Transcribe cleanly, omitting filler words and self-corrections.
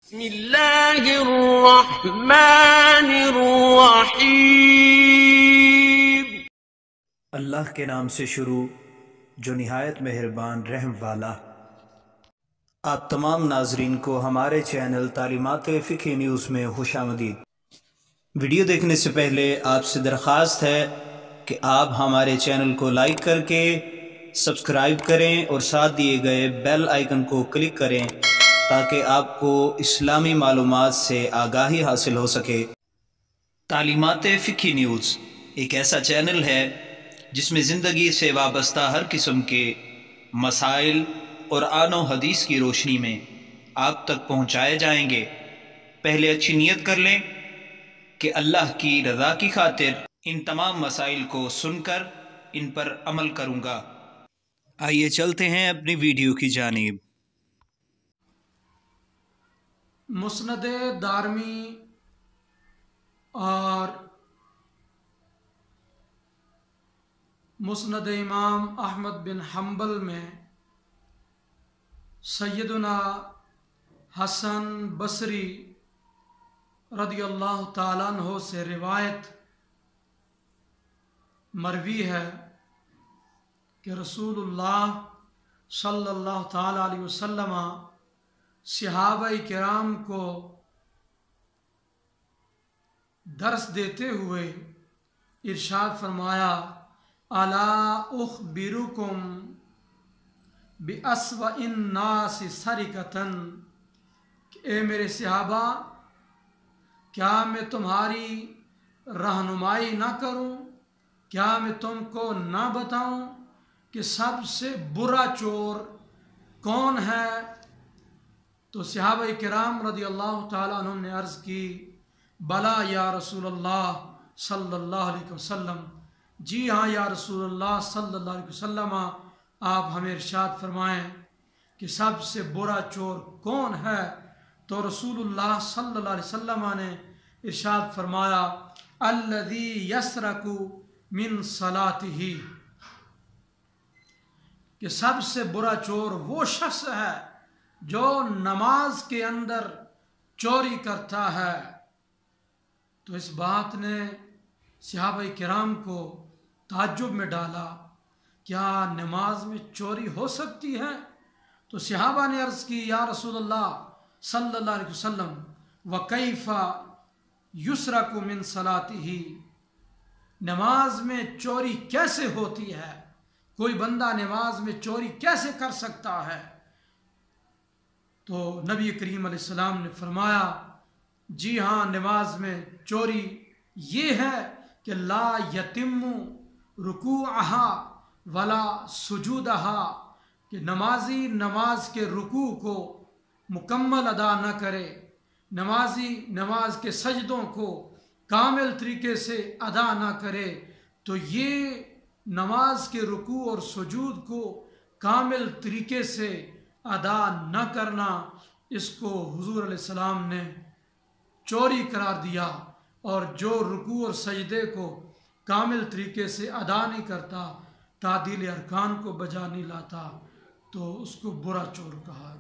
بسم اللہ الرحمن الرحیم۔ اللہ کے نام سے شروع جو نہایت مہربان رحم والا۔ آپ تمام ناظرین کو ہمارے چینل تعلیمات فقہ نیوز میں خوش آمدید۔ ویڈیو دیکھنے سے پہلے آپ سے درخواست ہے کہ آپ ہمارے چینل کو لائک کر کے سبسکرائب کریں اور ساتھ دیے گئے بیل آئیکن کو کلک کریں تاکہ آپ کو اسلامی معلومات سے آگاہی حاصل ہو سکے۔ تعلیمات فقہ نیوز ایک ایسا چینل ہے جس میں زندگی سے وابستہ ہر قسم کے مسائل قرآن و حدیث کی روشنی میں آپ تک پہنچائے جائیں گے۔ پہلے اچھی نیت کر لیں کہ اللہ کی رضا کی خاطر ان تمام مسائل کو سن کر ان پر عمل کروں گا۔ آئیے چلتے ہیں اپنی ویڈیو کی جانب۔ مسند دارمی اور مسند امام احمد بن حنبل میں سیدنا حسن بصری رضی اللہ تعالیٰ عنہ سے روایت مروی ہے کہ رسول اللہ صلی اللہ تعالیٰ علیہ وسلم صحابہ کرام کو درس دیتے ہوئے ارشاد فرمایا، الا اخبرکم باسوأ الناس سرقۃ، اے میرے صحابہ کیا میں تمہاری رہنمائی نہ کروں، کیا میں تم کو نہ بتاؤں کہ سب سے برا چور کون ہے؟ تو صحابہ کرام رضی اللہ تعالیٰ عنہ نے عرض کی، بلا یا رسول اللہ صلی اللہ علیہ وسلم، جی ہاں یا رسول اللہ صلی اللہ علیہ وسلم، آپ ہمیں ارشاد فرمائیں کہ سب سے برا چور کون ہے؟ تو رسول اللہ صلی اللہ علیہ وسلم نے ارشاد فرمایا، الذی یسرق من صلاتہ، کہ سب سے برا چور وہ شخص ہے جو نماز کے اندر چوری کرتا ہے۔ تو اس بات نے صحابہ کرام کو تعجب میں ڈالا، کیا نماز میں چوری ہو سکتی ہے؟ تو صحابہ نے عرض کی، یا رسول اللہ صلی اللہ علیہ وسلم، وَكَيْفَ يُسْرَقُ مِن صَلَاتِهِ، نماز میں چوری کیسے ہوتی ہے؟ کوئی بندہ نماز میں چوری کیسے کر سکتا ہے؟ تو نبی کریم علیہ السلام نے فرمایا، جی ہاں، نماز میں چوری یہ ہے کہ لا یتم رکوعہا ولا سجودہا، کہ نمازی نماز کے رکوع کو مکمل ادا نہ کرے، نمازی نماز کے سجدوں کو کامل طریقے سے ادا نہ کرے، تو یہ نماز کے رکوع اور سجود کو کامل طریقے سے ادا نہ کرنا، اس کو حضور علیہ السلام نے چوری قرار دیا، اور جو رکوع اور سجدے کو کامل طریقے سے ادا نہیں کرتا، تعدیل ارکان کو بجا نہیں لاتا، تو اس کو برا چور کہا۔